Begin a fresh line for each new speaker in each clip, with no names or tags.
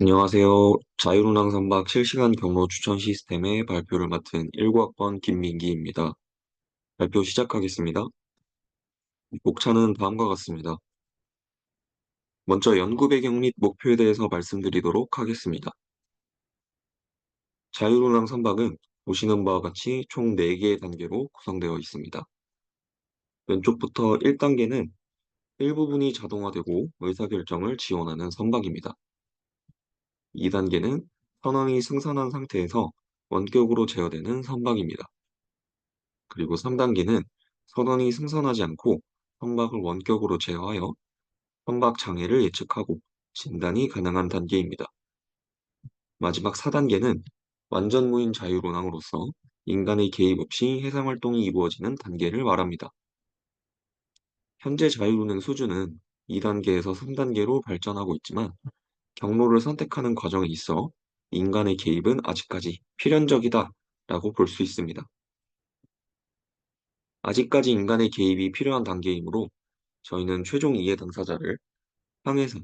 안녕하세요. 자율운항 선박 실시간 경로 추천 시스템의 발표를 맡은 19학번 김민기입니다. 발표 시작하겠습니다. 목차는 다음과 같습니다. 먼저 연구 배경 및 목표에 대해서 말씀드리도록 하겠습니다. 자율운항 선박은 보시는 바와 같이 총 4개의 단계로 구성되어 있습니다. 왼쪽부터 1단계는 일부분이 자동화되고 의사결정을 지원하는 선박입니다. 2단계는 선원이 승선한 상태에서 원격으로 제어되는 선박입니다. 그리고 3단계는 선원이 승선하지 않고 선박을 원격으로 제어하여 선박 장애를 예측하고 진단이 가능한 단계입니다. 마지막 4단계는 완전 무인 자율운항으로서 인간의 개입 없이 해상 활동이 이루어지는 단계를 말합니다. 현재 자율운행 수준은 2단계에서 3단계로 발전하고 있지만 경로를 선택하는 과정에 있어 인간의 개입은 아직까지 필연적이다 라고 볼 수 있습니다. 아직까지 인간의 개입이 필요한 단계이므로 저희는 최종 이해 당사자를 항해사,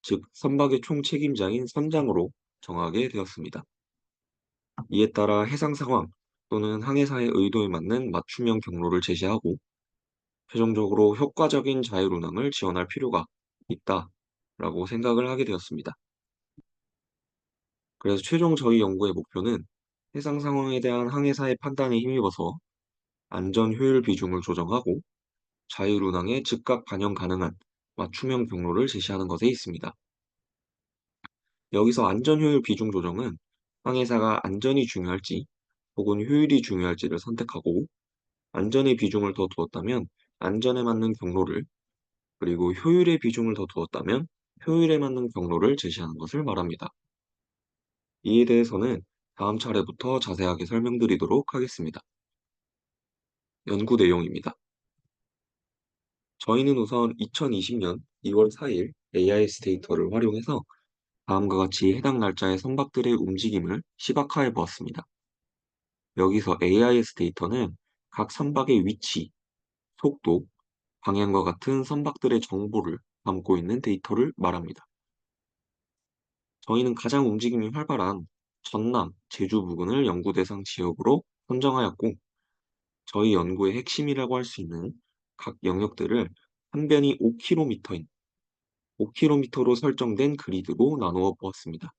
즉 선박의 총 책임자인 선장으로 정하게 되었습니다. 이에 따라 해상 상황 또는 항해사의 의도에 맞는 맞춤형 경로를 제시하고 최종적으로 효과적인 자율운항을 지원할 필요가 있다라고 생각을 하게 되었습니다. 그래서 최종 저희 연구의 목표는 해상 상황에 대한 항해사의 판단에 힘입어서 안전 효율 비중을 조정하고 자율운항에 즉각 반영 가능한 맞춤형 경로를 제시하는 것에 있습니다. 여기서 안전효율 비중 조정은 항해사가 안전이 중요할지 혹은 효율이 중요할지를 선택하고 안전의 비중을 더 두었다면 안전에 맞는 경로를 그리고 효율의 비중을 더 두었다면 효율에 맞는 경로를 제시하는 것을 말합니다. 이에 대해서는 다음 차례부터 자세하게 설명드리도록 하겠습니다. 연구 내용입니다. 저희는 우선 2020년 2월 4일 AIS 데이터를 활용해서 다음과 같이 해당 날짜의 선박들의 움직임을 시각화해 보았습니다. 여기서 AIS 데이터는 각 선박의 위치, 속도, 방향과 같은 선박들의 정보를 담고 있는 데이터를 말합니다. 저희는 가장 움직임이 활발한 전남, 제주 부근을 연구 대상 지역으로 선정하였고, 저희 연구의 핵심이라고 할 수 있는 각 영역들을 한 변이 5km인 5km로 설정된 그리드로 나누어 보았습니다.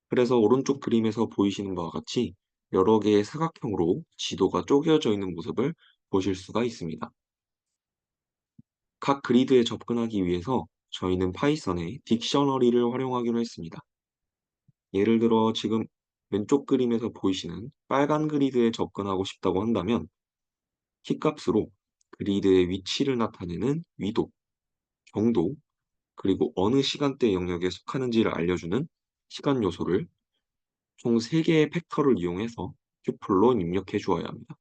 그래서 오른쪽 그림에서 보이시는 바와 같이 여러 개의 사각형으로 지도가 쪼개져 있는 모습을 보실 수가 있습니다. 각 그리드에 접근하기 위해서 저희는 파이썬의 딕셔너리를 활용하기로 했습니다. 예를 들어 지금 왼쪽 그림에서 보이시는 빨간 그리드에 접근하고 싶다고 한다면 키값으로 그리드의 위치를 나타내는 위도, 경도, 그리고 어느 시간대 영역에 속하는지를 알려주는 시간 요소를 총 3개의 팩터를 이용해서 튜플로 입력해 주어야 합니다.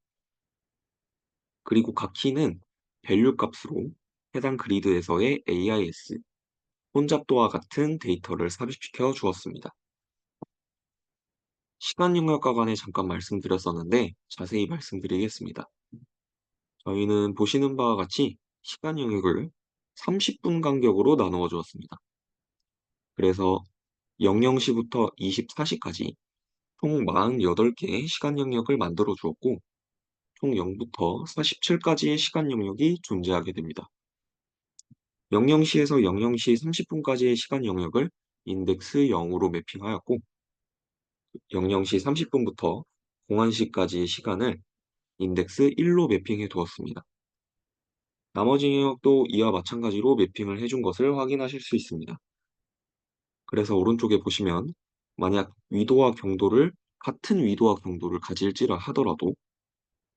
그리고 각 키는 밸류 값으로 해당 그리드에서의 AIS, 혼잡도와 같은 데이터를 삽입시켜 주었습니다. 시간 영역과 관해 잠깐 말씀드렸었는데 자세히 말씀드리겠습니다. 저희는 보시는 바와 같이 시간 영역을 30분 간격으로 나누어 주었습니다. 그래서 00시부터 24시까지 총 48개의 시간 영역을 만들어 주었고 총 0부터 47까지의 시간 영역이 존재하게 됩니다. 00시에서 00시 30분까지의 시간 영역을 인덱스 0으로 매핑하였고 00시 30분부터 01시까지의 시간을 인덱스 1로 매핑해 두었습니다. 나머지 영역도 이와 마찬가지로 매핑을 해준 것을 확인하실 수 있습니다. 그래서 오른쪽에 보시면 만약 위도와 경도를 같은 위도와 경도를 가질지라 하더라도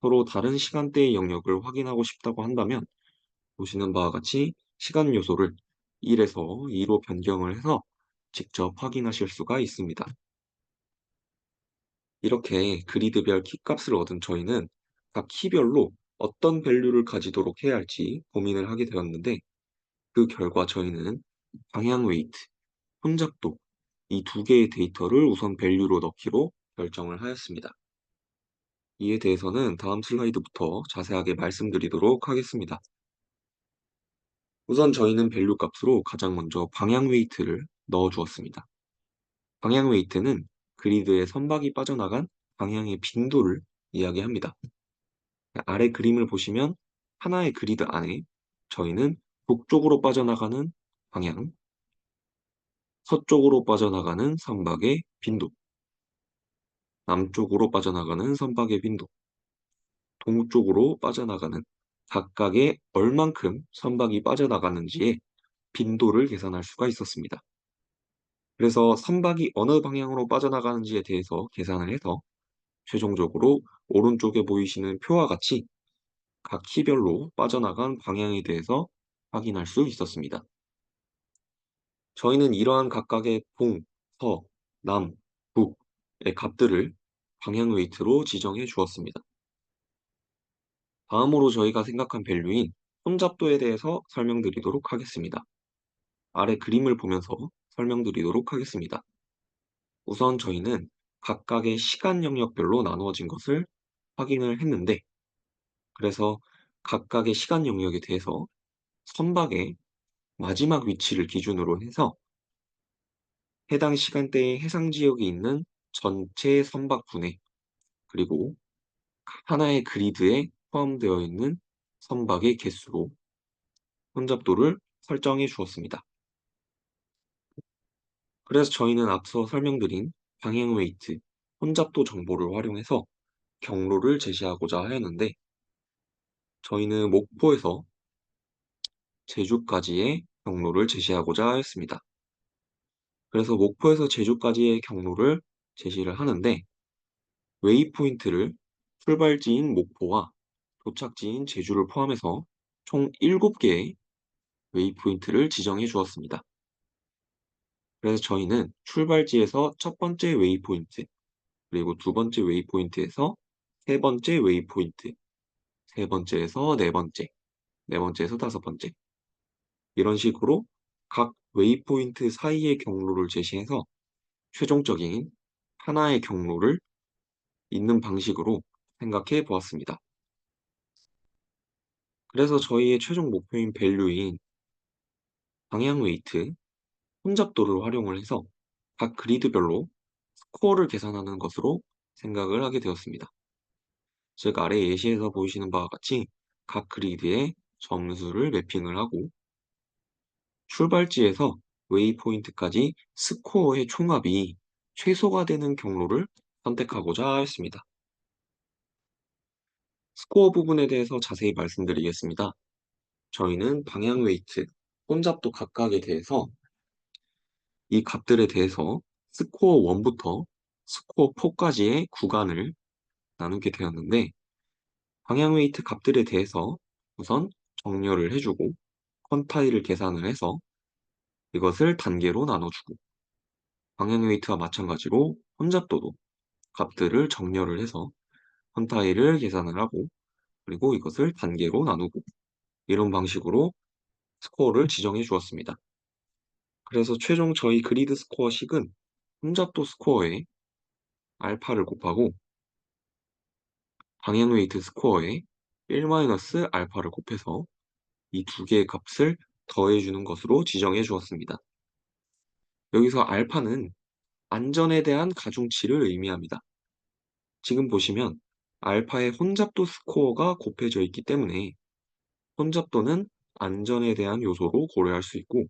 서로 다른 시간대의 영역을 확인하고 싶다고 한다면 보시는 바와 같이 시간 요소를 1에서 2로 변경을 해서 직접 확인하실 수가 있습니다. 이렇게 그리드별 키값을 얻은 저희는 각 키별로 어떤 밸류를 가지도록 해야 할지 고민을 하게 되었는데 그 결과 저희는 방향 웨이트, 혼잡도 이 두 개의 데이터를 우선 밸류로 넣기로 결정을 하였습니다. 이에 대해서는 다음 슬라이드부터 자세하게 말씀드리도록 하겠습니다. 우선 저희는 밸류 값으로 가장 먼저 방향 웨이트를 넣어 주었습니다. 방향 웨이트는 그리드의 선박이 빠져나간 방향의 빈도를 이야기합니다. 아래 그림을 보시면 하나의 그리드 안에 저희는 북쪽으로 빠져나가는 방향, 서쪽으로 빠져나가는 선박의 빈도, 남쪽으로 빠져나가는 선박의 빈도, 동쪽으로 빠져나가는 각각의 얼만큼 선박이 빠져나가는지의 빈도를 계산할 수가 있었습니다. 그래서 선박이 어느 방향으로 빠져나가는지에 대해서 계산을 해서 최종적으로 오른쪽에 보이시는 표와 같이 각 키별로 빠져나간 방향에 대해서 확인할 수 있었습니다. 저희는 이러한 각각의 동, 서, 남, 북의 값들을 방향 웨이트로 지정해 주었습니다. 다음으로 저희가 생각한 밸류인 혼잡도에 대해서 설명드리도록 하겠습니다. 아래 그림을 보면서 설명드리도록 하겠습니다. 우선 저희는 각각의 시간 영역별로 나누어진 것을 확인을 했는데, 그래서 각각의 시간 영역에 대해서 선박의 마지막 위치를 기준으로 해서 해당 시간대의 해상 지역에 있는 전체 선박 분해, 그리고 하나의 그리드에 포함되어 있는 선박의 개수로 혼잡도를 설정해 주었습니다. 그래서 저희는 앞서 설명드린 방향 웨이트, 혼잡도 정보를 활용해서 경로를 제시하고자 하였는데, 저희는 목포에서 제주까지의 경로를 제시하고자 하였습니다. 그래서 목포에서 제주까지의 경로를 제시를 하는데, 웨이포인트를 출발지인 목포와 도착지인 제주를 포함해서 총 7개의 웨이포인트를 지정해 주었습니다. 그래서 저희는 출발지에서 첫 번째 웨이포인트, 그리고 두 번째 웨이포인트에서 세 번째 웨이포인트, 세 번째에서 네 번째, 네 번째에서 다섯 번째, 이런 식으로 각 웨이포인트 사이의 경로를 제시해서 최종적인 하나의 경로를 잇는 방식으로 생각해 보았습니다. 그래서 저희의 최종 목표인 밸류인 방향 웨이트, 혼잡도를 활용을 해서 각 그리드별로 스코어를 계산하는 것으로 생각을 하게 되었습니다. 즉 아래 예시에서 보이시는 바와 같이 각 그리드에 점수를 매핑을 하고 출발지에서 웨이포인트까지 스코어의 총합이 최소가 되는 경로를 선택하고자 하였습니다. 스코어 부분에 대해서 자세히 말씀드리겠습니다. 저희는 방향 웨이트, 혼잡도 각각에 대해서 이 값들에 대해서 스코어 1부터 스코어 4까지의 구간을 나누게 되었는데, 방향 웨이트 값들에 대해서 우선 정렬을 해주고 퀀타일을 계산을 해서 이것을 단계로 나눠주고, 방향 웨이트와 마찬가지로 혼잡도도 값들을 정렬을 해서 퀀타일을 계산을 하고, 그리고 이것을 단계로 나누고, 이런 방식으로 스코어를 지정해 주었습니다. 그래서 최종 저희 그리드 스코어식은 혼잡도 스코어에 알파를 곱하고 방향 웨이트 스코어에 1-알파를 곱해서 이 두 개의 값을 더해주는 것으로 지정해 주었습니다. 여기서 알파는 안전에 대한 가중치를 의미합니다. 지금 보시면 알파의 혼잡도 스코어가 곱해져 있기 때문에 혼잡도는 안전에 대한 요소로 고려할 수 있고,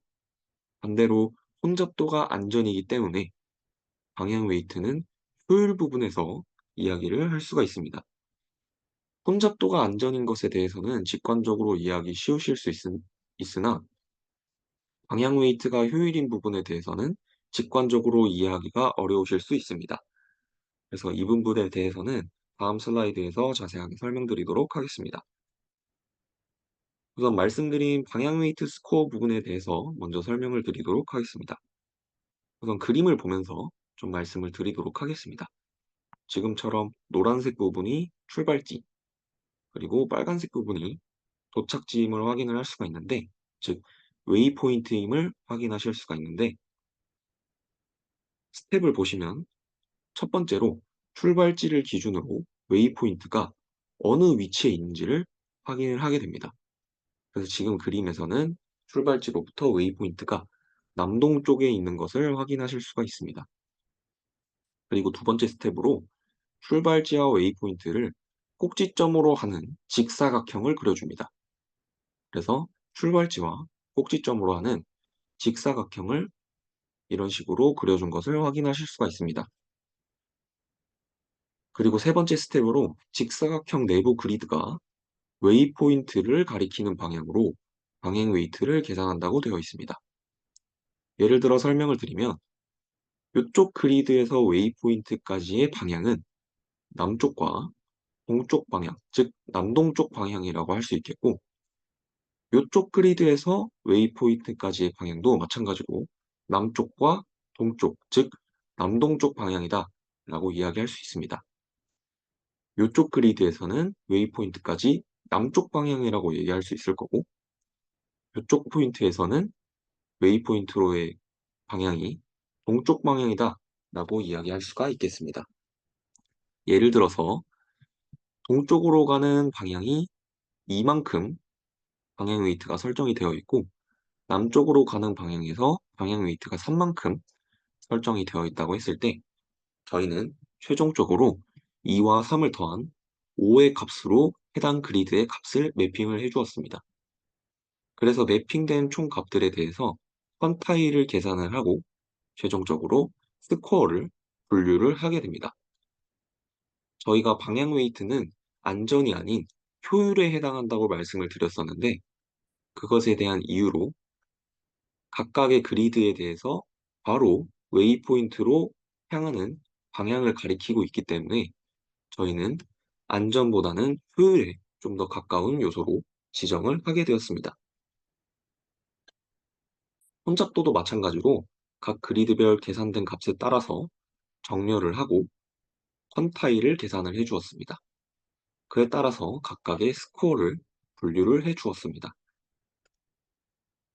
반대로 혼잡도가 안전이기 때문에 방향 웨이트는 효율 부분에서 이야기를 할 수가 있습니다. 혼잡도가 안전인 것에 대해서는 직관적으로 이해하기 쉬우실 수 있으나 방향 웨이트가 효율인 부분에 대해서는 직관적으로 이해하기가 어려우실 수 있습니다. 그래서 이 부분에 대해서는 다음 슬라이드에서 자세하게 설명드리도록 하겠습니다. 우선 말씀드린 방향 웨이트 스코어 부분에 대해서 먼저 설명을 드리도록 하겠습니다. 우선 그림을 보면서 좀 말씀을 드리도록 하겠습니다. 지금처럼 노란색 부분이 출발지, 그리고 빨간색 부분이 도착지임을 확인을 할 수가 있는데, 즉 웨이포인트임을 확인하실 수가 있는데, 스텝을 보시면 첫 번째로 출발지를 기준으로 웨이포인트가 어느 위치에 있는지를 확인을 하게 됩니다. 그래서 지금 그림에서는 출발지로부터 웨이포인트가 남동쪽에 있는 것을 확인하실 수가 있습니다. 그리고 두 번째 스텝으로 출발지와 웨이포인트를 꼭지점으로 하는 직사각형을 그려줍니다. 그래서 출발지와 꼭지점으로 하는 직사각형을 이런 식으로 그려준 것을 확인하실 수가 있습니다. 그리고 세 번째 스텝으로 직사각형 내부 그리드가 웨이포인트를 가리키는 방향으로 방향 웨이트를 계산한다고 되어 있습니다. 예를 들어 설명을 드리면 이쪽 그리드에서 웨이포인트까지의 방향은 남쪽과 동쪽 방향, 즉 남동쪽 방향이라고 할 수 있겠고 이쪽 그리드에서 웨이포인트까지의 방향도 마찬가지로 남쪽과 동쪽, 즉 남동쪽 방향이다 라고 이야기할 수 있습니다. 이쪽 그리드에서는 웨이포인트까지 남쪽 방향이라고 얘기할 수 있을 거고 이쪽 포인트에서는 웨이포인트로의 방향이 동쪽 방향이다 라고 이야기할 수가 있겠습니다. 예를 들어서 동쪽으로 가는 방향이 이만큼 방향 웨이트가 설정이 되어 있고 남쪽으로 가는 방향에서 방향 웨이트가 3만큼 설정이 되어 있다고 했을 때 저희는 최종적으로 2와 3을 더한 5의 값으로 해당 그리드의 값을 매핑을 해주었습니다. 그래서 매핑된 총 값들에 대해서 퀀타일을 계산을 하고 최종적으로 스코어를 분류를 하게 됩니다. 저희가 방향 웨이트는 안전이 아닌 효율에 해당한다고 말씀을 드렸었는데 그것에 대한 이유로 각각의 그리드에 대해서 바로 웨이포인트로 향하는 방향을 가리키고 있기 때문에 저희는 안전보다는 효율에 좀 더 가까운 요소로 지정을 하게 되었습니다. 혼잡도도 마찬가지로 각 그리드별 계산된 값에 따라서 정렬을 하고 퀀타일을 계산을 해 주었습니다. 그에 따라서 각각의 스코어를 분류를 해 주었습니다.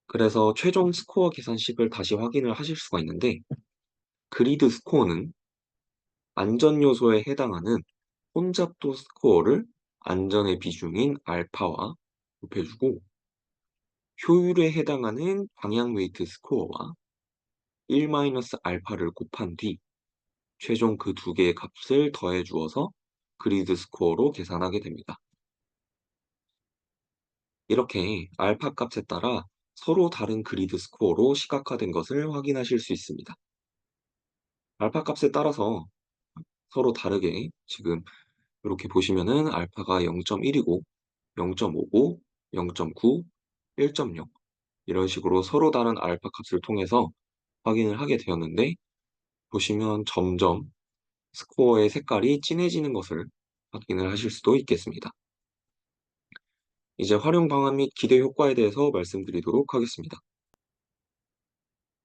그래서 최종 스코어 계산식을 다시 확인을 하실 수가 있는데 그리드 스코어는 안전 요소에 해당하는 혼잡도 스코어를 안전의 비중인 알파와 곱해주고 효율에 해당하는 방향 웨이트 스코어와 1-알파를 곱한 뒤 최종 그 두 개의 값을 더해 주어서 그리드 스코어로 계산하게 됩니다. 이렇게 알파 값에 따라 서로 다른 그리드 스코어로 시각화된 것을 확인하실 수 있습니다. 알파 값에 따라서 서로 다르게 지금 이렇게 보시면은 알파가 0.1이고 0.59, 0.9, 1.0 이런 식으로 서로 다른 알파 값을 통해서 확인을 하게 되었는데 보시면 점점 스코어의 색깔이 진해지는 것을 확인을 하실 수도 있겠습니다. 이제 활용 방안 및 기대 효과에 대해서 말씀드리도록 하겠습니다.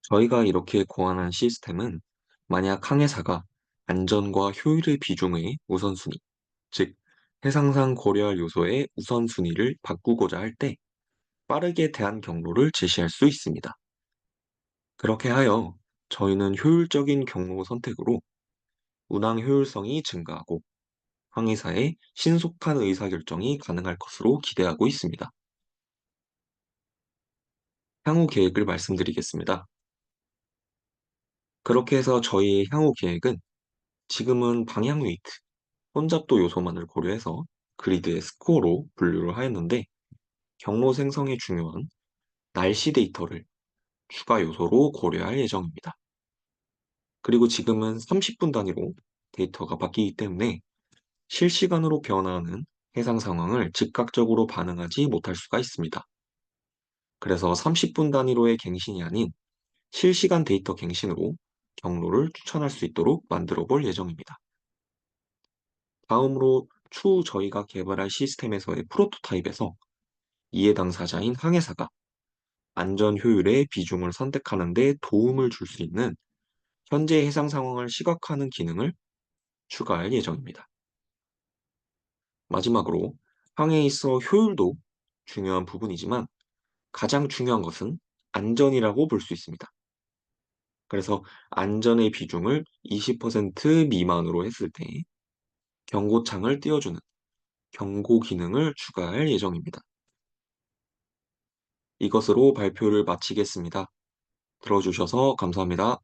저희가 이렇게 고안한 시스템은 만약 항해사가 안전과 효율의 비중의 우선순위, 즉 해상상 고려할 요소의 우선순위를 바꾸고자 할 때 빠르게 대안 경로를 제시할 수 있습니다. 그렇게 하여 저희는 효율적인 경로 선택으로 운항 효율성이 증가하고 항해사의 신속한 의사결정이 가능할 것으로 기대하고 있습니다. 향후 계획을 말씀드리겠습니다. 그렇게 해서 저희의 향후 계획은 지금은 방향 웨이트, 혼잡도 요소만을 고려해서 그리드의 스코어로 분류를 하였는데 경로 생성에 중요한 날씨 데이터를 추가 요소로 고려할 예정입니다. 그리고 지금은 30분 단위로 데이터가 바뀌기 때문에 실시간으로 변화하는 해상 상황을 즉각적으로 반응하지 못할 수가 있습니다. 그래서 30분 단위로의 갱신이 아닌 실시간 데이터 갱신으로 경로를 추천할 수 있도록 만들어 볼 예정입니다. 다음으로 추후 저희가 개발할 시스템에서의 프로토타입에서 이해 당사자인 항해사가 안전 효율의 비중을 선택하는 데 도움을 줄 수 있는 현재 해상 상황을 시각화하는 기능을 추가할 예정입니다. 마지막으로 항해에 있어 효율도 중요한 부분이지만 가장 중요한 것은 안전이라고 볼 수 있습니다. 그래서 안전의 비중을 20% 미만으로 했을 때 경고창을 띄워주는 경고 기능을 추가할 예정입니다. 이것으로 발표를 마치겠습니다. 들어주셔서 감사합니다.